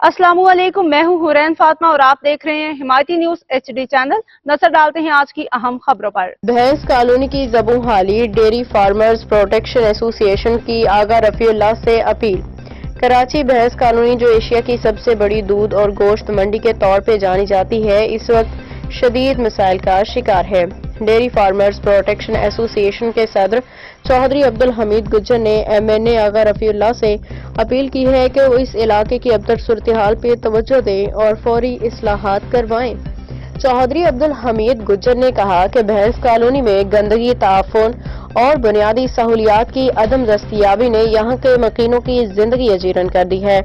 अस्सलामुअलैकुम, मैं हूं हुरैन फातिमा और आप देख रहे हैं हिमायती न्यूज HD चैनल। नजर डालते हैं आज की अहम खबरों पर। भैंस कॉलोनी की ज़बूहाली डेयरी फार्मर्स प्रोटेक्शन एसोसिएशन की आगा रफीउल्लाह से अपील। कराची भैंस कॉलोनी जो एशिया की सबसे बड़ी दूध और गोश्त मंडी के तौर पे जानी जाती है, इस वक्त शदीद मसाइल का शिकार है। डेयरी फार्मर्स प्रोटेक्शन एसोसिएशन के सदर चौधरी अब्दुल हमीद गुज्जर ने MNA आगा रफीउल्लाह से अपील की है कि वो इस इलाके की अबतर सूरत-ए-हाल पे तवज्जो दें और फौरी इस्लाहात करवाएं। चौधरी अब्दुल हमीद गुज्जर ने कहा कि भैंस कॉलोनी में गंदगी, ताफुन और बुनियादी सहूलियात की अदम दस्तयाबी ने यहाँ के मकीनों की जिंदगी अजीरन कर दी है।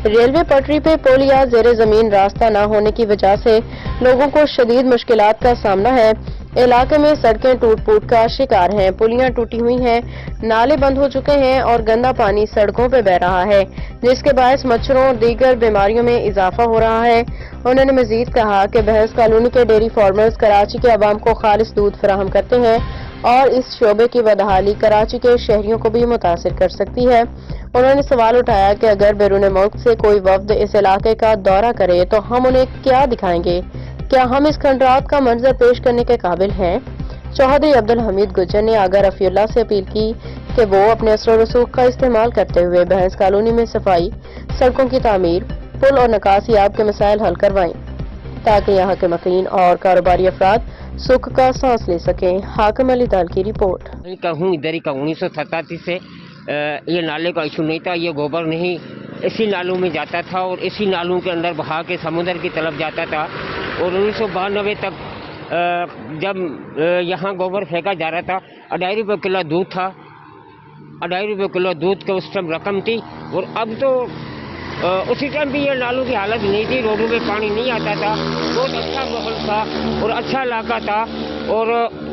रेलवे पटरी पे पुल या ज़ेरे ज़मीन रास्ता न होने की वजह से लोगों को शदीद मुश्किलात का सामना है। इलाके में सड़कें टूट-फूट का शिकार हैं, पुलियां टूटी हुई हैं, नाले बंद हो चुके हैं और गंदा पानी सड़कों पे बह रहा है, जिसके बायस मच्छरों और दीगर बीमारियों में इजाफा हो रहा है। उन्होंने मजीद कहा कि भैंस कॉलोनी के डेयरी फार्मर्स कराची के अवाम को खालिस दूध फराहम करते हैं और इस शोबे की बदहाली कराची के शहरियों को भी मुतासिर कर सकती है। उन्होंने सवाल उठाया कि अगर बैरून मुल्क से कोई वफ्द इस इलाके का दौरा करे तो हम उन्हें क्या दिखाएंगे, क्या हम इस खंडरात का मंजर पेश करने के काबिल हैं? चौधरी अब्दुल हमीद गुज्जर ने आगा रफीउल्लाह से अपील की कि वो अपने असर रसूख का इस्तेमाल करते हुए भैंस कॉलोनी में सफाई, सड़कों की तामीर, पुल और निकासियाब के मसाइल हल करवाएं, ताकि यहाँ के मकीन और कारोबारी अफराद सुख का सांस ले सकें। हाकिम अली दाल की रिपोर्ट। इधर ही का 1987 से ये नाले का इशू नहीं था। ये गोबर नहीं इसी नालों में जाता था और इसी नालों के अंदर बहा के समुद्र की तरफ जाता था। और 1992 तक जब यहाँ गोबर फेंका जा रहा था, 2.5 रुपये किलो दूध था, 2.5 रुपये किलो दूध के उस टाइम रकम थी। और अब तो उसी टाइम भी ये नालों की हालत नहीं थी, रोडों में पानी नहीं आता था, बहुत अच्छा माहौल था और अच्छा इलाका था और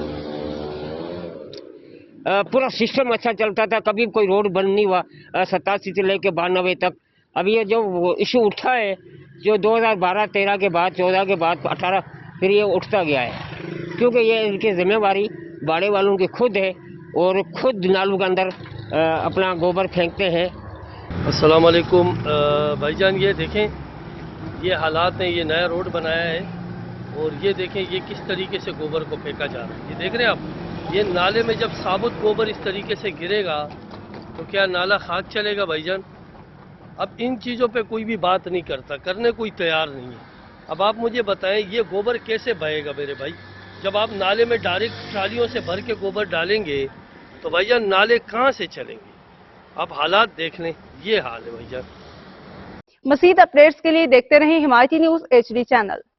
पूरा सिस्टम अच्छा चलता था। कभी कोई रोड बंद नहीं हुआ 87 से लेकर 92 तक। अब ये जो इशू उठा है, जो 2012-13 के बाद, 14 के बाद 18 फिर ये उठता गया है, क्योंकि ये इनकी जिम्मेवारी बाड़े वालों की खुद है और खुद नालों के अंदर अपना गोबर फेंकते हैं। अस्सलाम वालेकुम भाईजान, ये देखें ये हालात हैं। ये नया रोड बनाया है और ये देखें ये किस तरीके से गोबर को फेंका जा रहा है। ये देख रहे हैं आप, ये नाले में जब साबुत गोबर इस तरीके से गिरेगा तो क्या नाला खाक चलेगा भाईजान? अब इन चीज़ों पे कोई भी बात नहीं करता, करने कोई तैयार नहीं है। अब आप मुझे बताएं ये गोबर कैसे बहेगा मेरे भाई? जब आप नाले में डायरेक्ट ट्रालियों से भर के गोबर डालेंगे तो भाईजान नाले कहाँ से चलेंगे? आप हालात देख लें, ये हाल है भाईजान। मज़ीद अपडेट्स के लिए देखते रहें हिमायती न्यूज HD चैनल।